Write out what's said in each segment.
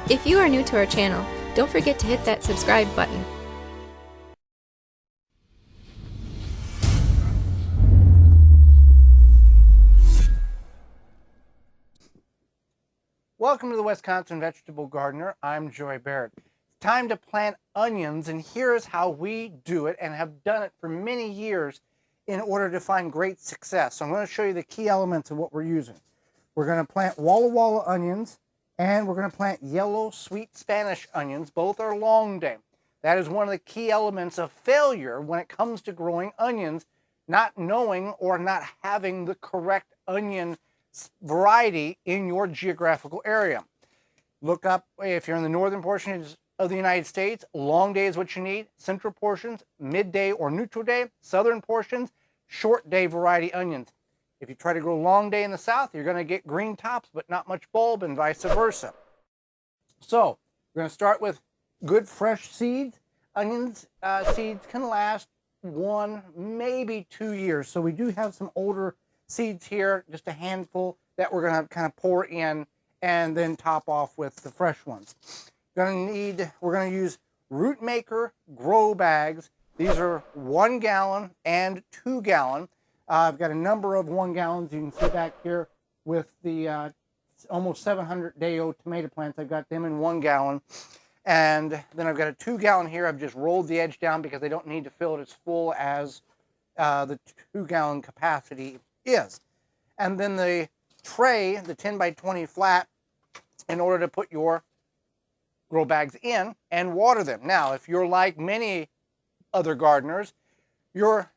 If you are new to our channel, don't forget to hit that subscribe button. Welcome to the Wisconsin Vegetable Gardener. I'm Joy Barrett. It's time to plant onions, and here's how we do it and have done it for many years in order to find great success. So I'm going to show you the key elements of what we're using. We're going to plant Walla Walla onions, and we're going to plant yellow sweet Spanish onions. Both are long day. That is one of the key elements of failure when it comes to growing onions, not knowing or not having the correct onion variety in your geographical area. Look up, if you're in the northern portions of the United States, long day is what you need. Central portions, midday or neutral day. Southern portions, short day variety onions. If you try to grow long day in the south, you're going to get green tops but not much bulb, and vice versa. So we're going to start with good fresh seeds. Onions seeds can last 1, maybe 2 years. So we do have some older seeds here, just a handful that we're going to kind of pour in and then top off with the fresh ones. We're going to use root maker grow bags. These are 1 gallon and 2 gallon. I've got a number of 1 gallons. You can see back here with the almost 700 day-old tomato plants. I've got them in 1 gallon. And then I've got a 2 gallon here. I've just rolled the edge down because I don't need to fill it as full as the 2 gallon capacity is. And then the tray, the 10 by 20 flat, in order to put your grow bags in and water them. Now, if you're like many other gardeners, your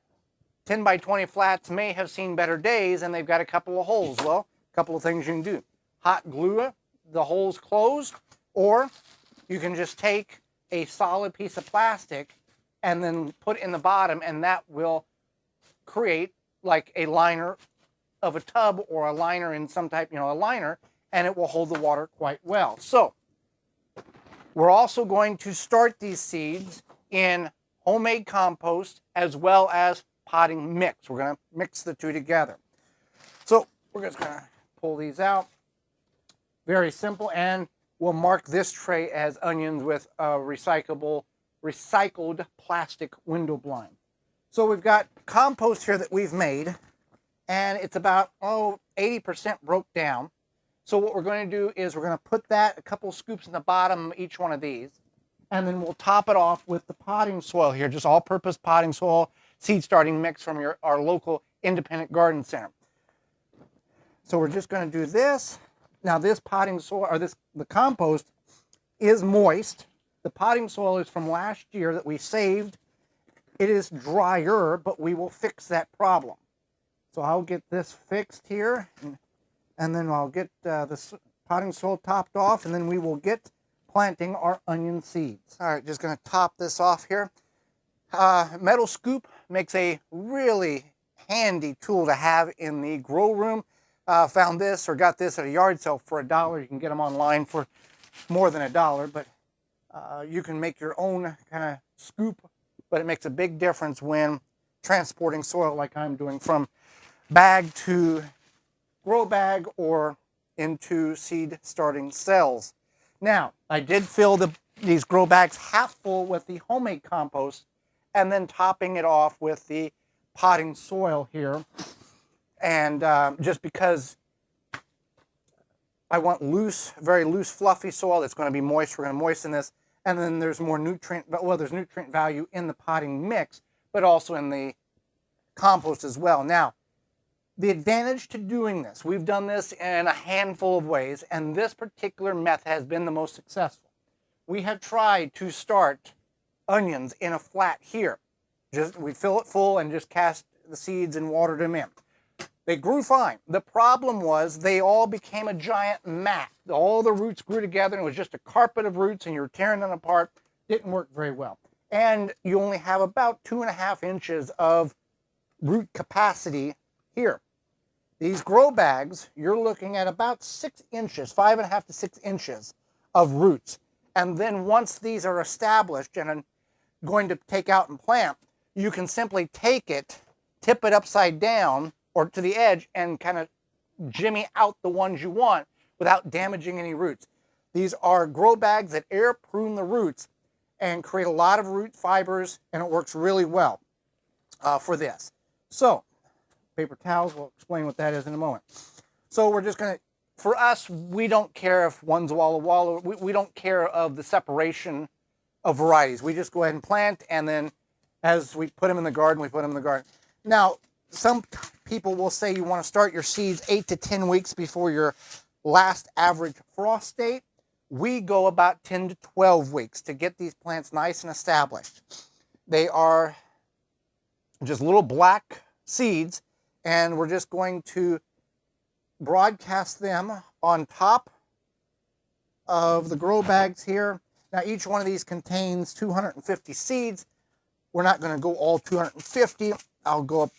10 by 20 flats may have seen better days and they've got a couple of holes. Well, a couple of things you can do. Hot glue the holes closed, or you can just take a solid piece of plastic and then put in the bottom, and that will create like a liner of a tub or a liner in some type, a liner, and it will hold the water quite well. So we're also going to start these seeds in homemade compost as well as potting mix. We're going to mix the two together. So we're just going to pull these out. Very simple, and we'll mark this tray as onions with a recycled plastic window blind. So we've got compost here that we've made, and it's about 80% broke down. So what we're going to do is we're going to put that a couple scoops in the bottom of each one of these, and then we'll top it off with the potting soil here, just all-purpose potting soil, seed starting mix from our local independent garden center. So we're just going to do this. Now this potting soil, or the compost, is moist. The potting soil is from last year that we saved. It is drier, but we will fix that problem. So I'll get this fixed here, and then I'll get the potting soil topped off, and then we will get planting our onion seeds. All right, just going to top this off here. Metal scoop makes a really handy tool to have in the grow room. Found this or got this at a yard sale for $1. You can get them online for more than $1, but you can make your own kind of scoop, but it makes a big difference when transporting soil like I'm doing from bag to grow bag or into seed starting cells. Now, I did fill these grow bags half full with the homemade compost and then topping it off with the potting soil here. And just because I want very loose, fluffy soil that's going to be moist, we're going to moisten this. And then there's more nutrient, there's nutrient value in the potting mix, but also in the compost as well. Now, the advantage to doing this, we've done this in a handful of ways, and this particular method has been the most successful. We have tried to start onions in a flat here. We fill it full and just cast the seeds and water them in. They grew fine. The problem was they all became a giant mat. All the roots grew together and it was just a carpet of roots, and you're tearing them apart. Didn't work very well. And you only have about 2.5 inches of root capacity here. These grow bags, you're looking at about 6 inches, 5.5 to 6 inches of roots. And then once these are established and going to take out and plant, you can simply take it, tip it upside down or to the edge, and kind of jimmy out the ones you want without damaging any roots. These are grow bags that air prune the roots and create a lot of root fibers, and it works really well for this. So, paper towels, we'll explain what that is in a moment. So we're just going to, for us, we don't care if one's Walla Walla. We don't care of the separation of varieties. We just go ahead and plant, and then as we put them in the garden, we put them in the garden. Now, some people will say you want to start your seeds 8 to 10 weeks before your last average frost date. We go about 10 to 12 weeks to get these plants nice and established. They are just little black seeds, and we're just going to broadcast them on top of the grow bags here. Now, each one of these contains 250 seeds. We're not going to go all 250. I'll go up,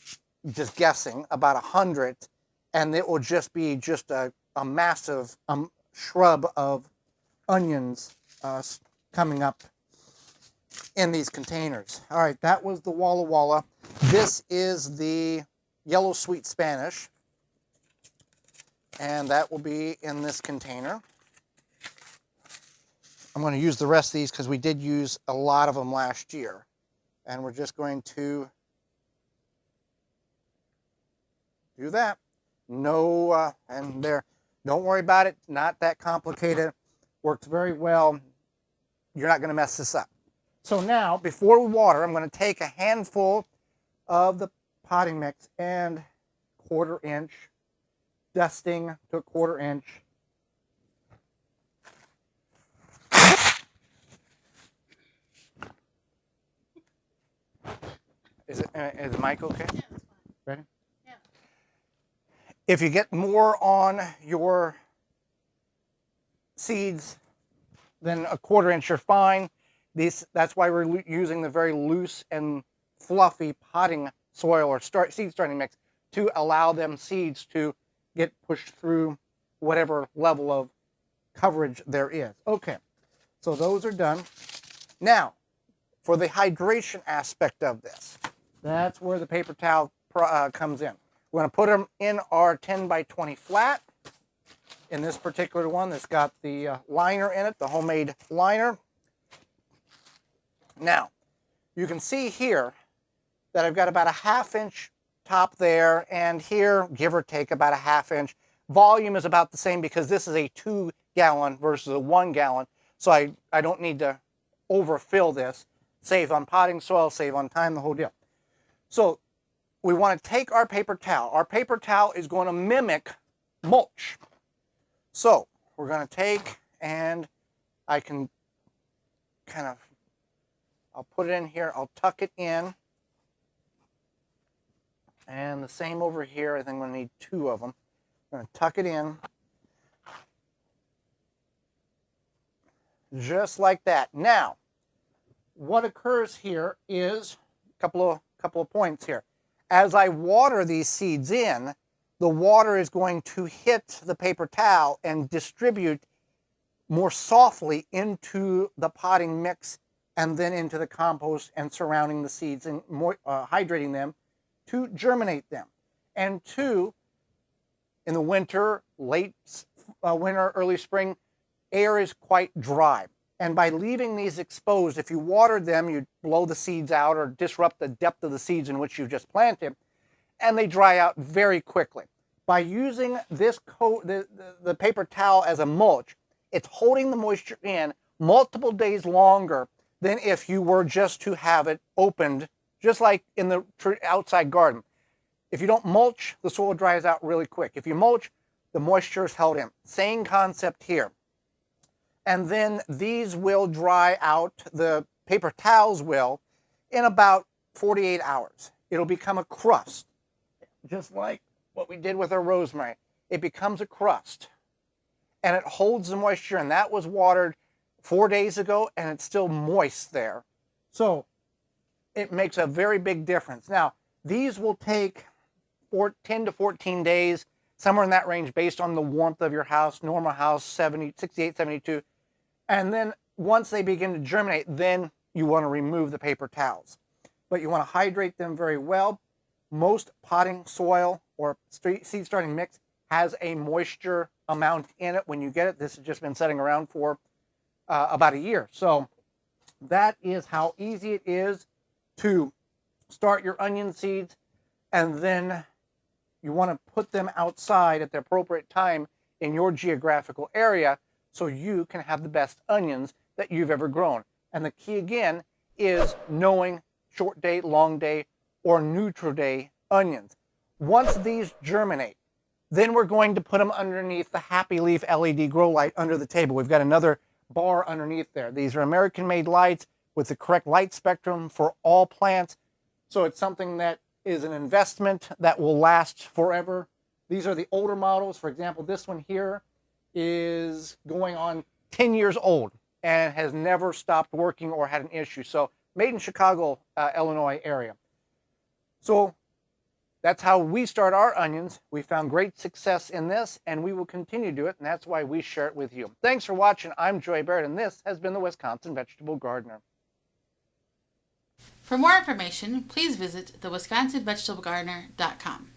just guessing, about 100, and it will just be just a massive shrub of onions coming up in these containers. All right, that was the Walla Walla. This is the yellow sweet Spanish, and that will be in this container. I'm going to use the rest of these because we did use a lot of them last year, and we're just going to do that. No, and there, don't worry about it. Not that complicated. Works very well. You're not going to mess this up. So now, before we water, I'm going to take a handful of the potting mix and 1/4 inch, dusting to a 1/4 inch. Is the mic okay? Yeah, that's fine. Ready? Yeah. If you get more on your seeds than a 1/4 inch, you're fine. That's why we're using the very loose and fluffy potting soil or seed starting mix to allow them seeds to get pushed through whatever level of coverage there is. Okay, so those are done. Now, for the hydration aspect of this, that's where the paper towel comes in. We're going to put them in our 10 by 20 flat. In this particular one that's got the liner in it, the homemade liner. Now, you can see here that I've got about a 1/2 inch top there, and here, give or take, about a 1/2 inch. Volume is about the same because this is a 2 gallon versus a 1 gallon, so I don't need to overfill this. Save on potting soil, save on time, the whole deal. So we want to take our paper towel. Our paper towel is going to mimic mulch. So we're going to take, and I can kind of, I'll put it in here, I'll tuck it in. And the same over here, I think I'm going to need 2 of them. I'm going to tuck it in. Just like that. Now, what occurs here is a couple of points here. As I water these seeds in, the water is going to hit the paper towel and distribute more softly into the potting mix and then into the compost and surrounding the seeds and hydrating them to germinate them. And 2, in the winter, late winter, early spring, air is quite dry. And by leaving these exposed, if you watered them, you'd blow the seeds out or disrupt the depth of the seeds in which you just planted, and they dry out very quickly. By using this the paper towel as a mulch, it's holding the moisture in multiple days longer than if you were just to have it opened, just like in the outside garden. If you don't mulch, the soil dries out really quick. If you mulch, the moisture is held in. Same concept here. And then these will dry out, the paper towels will, in about 48 hours. It'll become a crust, just like what we did with our rosemary. It becomes a crust, and it holds the moisture, and that was watered 4 days ago, and it's still moist there. So it makes a very big difference. Now, these will take 10 to 14 days, somewhere in that range, based on the warmth of your house. Normal house, 68, 72. And then once they begin to germinate, then you want to remove the paper towels. But you want to hydrate them very well. Most potting soil or seed starting mix has a moisture amount in it when you get it. This has just been sitting around for about a year. So that is how easy it is to start your onion seeds, and then you want to put them outside at the appropriate time in your geographical area so you can have the best onions that you've ever grown. And the key again is knowing short day, long day, or neutral day onions. Once these germinate, then we're going to put them underneath the Happy Leaf LED grow light under the table. We've got another bar underneath there. These are American-made lights with the correct light spectrum for all plants. So it's something that is an investment that will last forever. These are the older models. For example, this one here is going on 10 years old and has never stopped working or had an issue. So made in Chicago, Illinois area. So that's how we start our onions. We found great success in this, and we will continue to do it, and that's why we share it with you. Thanks for watching. I'm Joy Barrett, and this has been the Wisconsin Vegetable Gardener. For more information, please visit thewisconsinvegetablegardener.com.